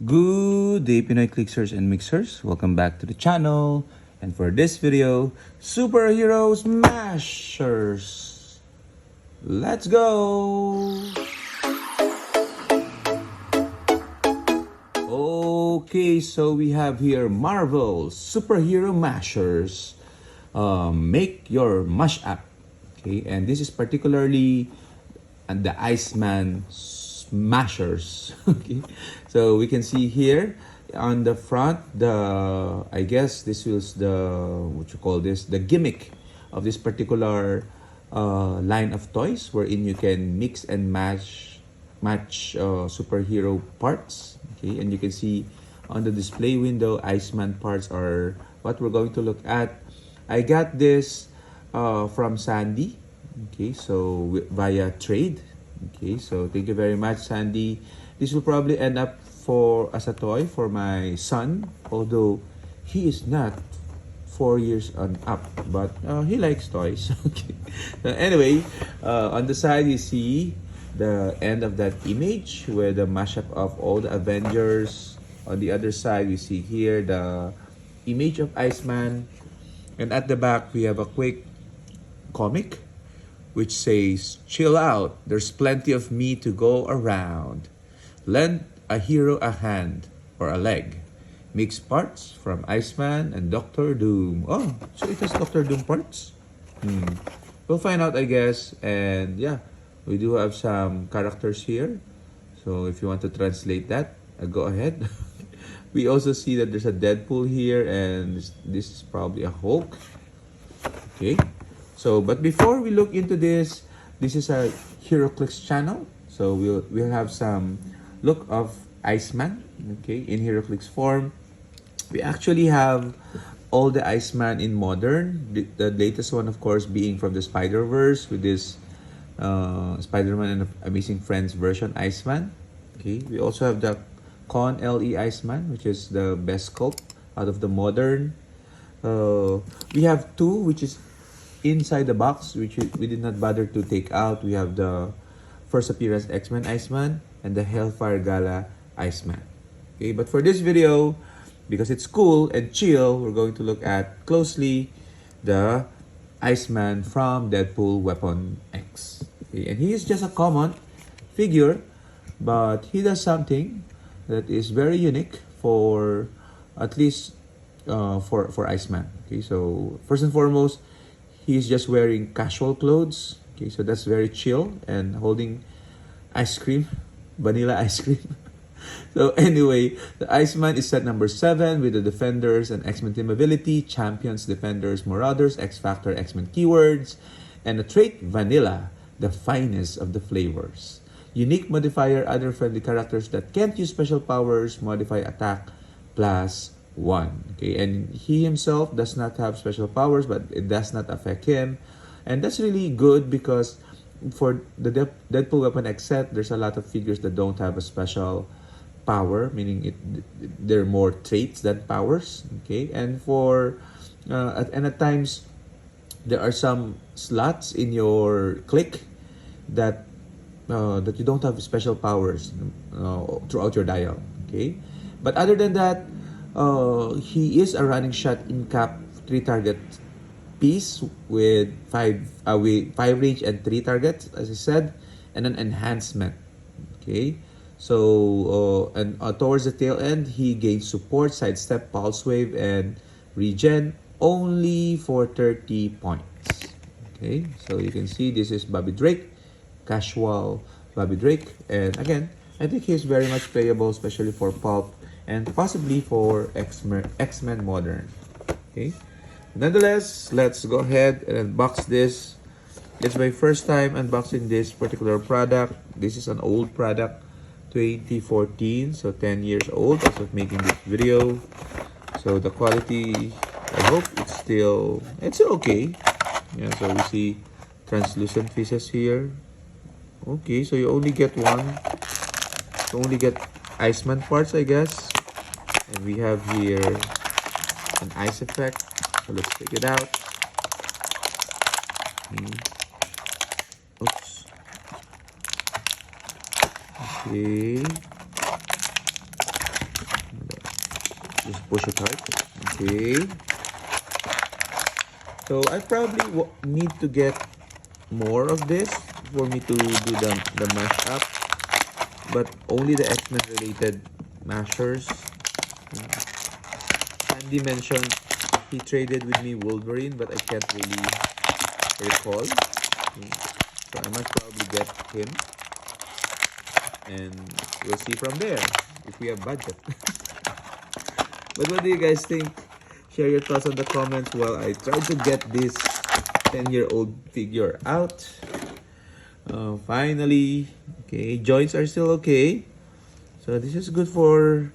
Good day, Pinoy Clixers and Mixers. Welcome back to the channel. And for this video, Superheroes Mashers. Let's go! Okay, so we have here Marvel Superhero Mashers. Make your mash app. Okay, and this is particularly the Iceman smashers. Okay, so we can see here on the front I guess this was the what you call this the gimmick of this particular line of toys, wherein you can mix and match superhero parts. Okay, and you can see on the display window Iceman parts are what we're going to look at. I got this from Sandy. Okay, so via trade. Okay, so thank you very much, Sandy. This will probably end up as a toy for my son, although he is not 4 years and up, but he likes toys. Okay. Anyway, on the side you see the end of that image with the mashup of all the Avengers. On the other side, we see here the image of Iceman, and at the back we have a quick comic which says, "Chill out, there's plenty of me to go around. Lend a hero a hand or a leg. Mix parts from Iceman and Doctor Doom." Oh, so it has Doctor Doom parts? We'll find out, I guess. And yeah, we do have some characters here. So if you want to translate that, go ahead. We also see that there's a Deadpool here, and this is probably a Hulk. Okay. So, but before we look into this is a Heroclix channel. So we'll have some look of Iceman, okay, in Heroclix form. We actually have all the Iceman in modern. The latest one, of course, being from the Spider-Verse with this Spider-Man and Amazing Friends version Iceman. Okay, we also have the Con LE Iceman, which is the best sculpt out of the modern. We have two, which is inside the box, which we did not bother to take out. We have the first appearance X-Men Iceman and the Hellfire Gala Iceman. Okay, but for this video, because it's cool and chill, we're going to look at closely the Iceman from Deadpool Weapon X. Okay, and he is just a common figure, but he does something that is very unique for at least for Iceman. Okay, so first and foremost, he's just wearing casual clothes. Okay, so that's very chill, and holding ice cream, vanilla ice cream. So anyway, the Iceman is set number 7 with the Defenders and X-Men team ability, Champions, Defenders, Marauders, X-Factor, X-Men keywords, and a trait Vanilla, the finest of the flavors. Unique modifier, other friendly characters that can't use special powers, modify attack +1. Okay, and he himself does not have special powers, but it does not affect him. And that's really good because for the Deadpool Weapon X set, there's a lot of figures that don't have a special power, meaning they're more traits than powers. Okay, and at times there are some slots in your click that you don't have special powers throughout your dial. Okay, but other than that, he is a running shot in cap 3 target piece with 5 range and 3 targets, as I said, and an enhancement. Okay, so and towards the tail end, he gains support, sidestep, pulse wave, and regen only for 30 points. Okay, so you can see this is Bobby Drake, casual Bobby Drake, and again, I think he's very much playable, especially for Pulp and possibly for X-Men Modern. Okay, nonetheless, let's go ahead and unbox this. It's my first time unboxing this particular product. This is an old product, 2014, so 10 years old as of making this video. So the quality, I hope it's still okay. Yeah, so we see translucent pieces here. Okay, so you only get one. You only get Iceman parts, I guess. And we have here an ice effect. So let's take it out. Oops. Okay. Just push it hard. Okay. So I probably need to get more of this for me to do the mash up. But only the X-Men related mashers. Andy mentioned he traded with me Wolverine, but I can't really recall. So I might probably get him. And we'll see from there if we have budget. But what do you guys think? Share your thoughts on the comments while I try to get this 10-year-old figure out. Finally, okay, joints are still okay. So this is good for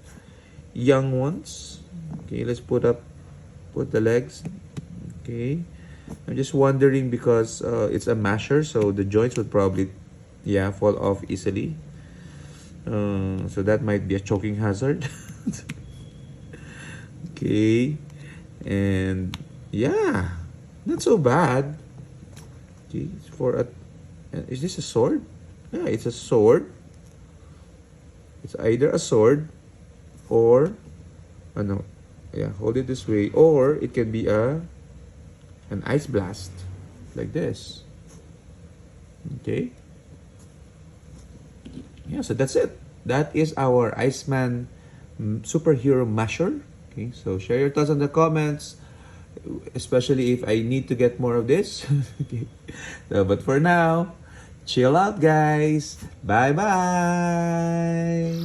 young ones. Okay, let's put the legs. Okay, I'm just wondering because it's a masher, so the joints would probably, yeah, fall off easily. So that might be a choking hazard. Okay, and yeah, not so bad. Okay, for a, is this a sword? Yeah, it's a sword. It's either a sword or, no, yeah, hold it this way, or it can be an ice blast like this. Okay. Yeah, so that's it. That is our Iceman superhero masher. Okay, so share your thoughts in the comments, especially if I need to get more of this. Okay. So, but for now, chill out, guys. Bye bye.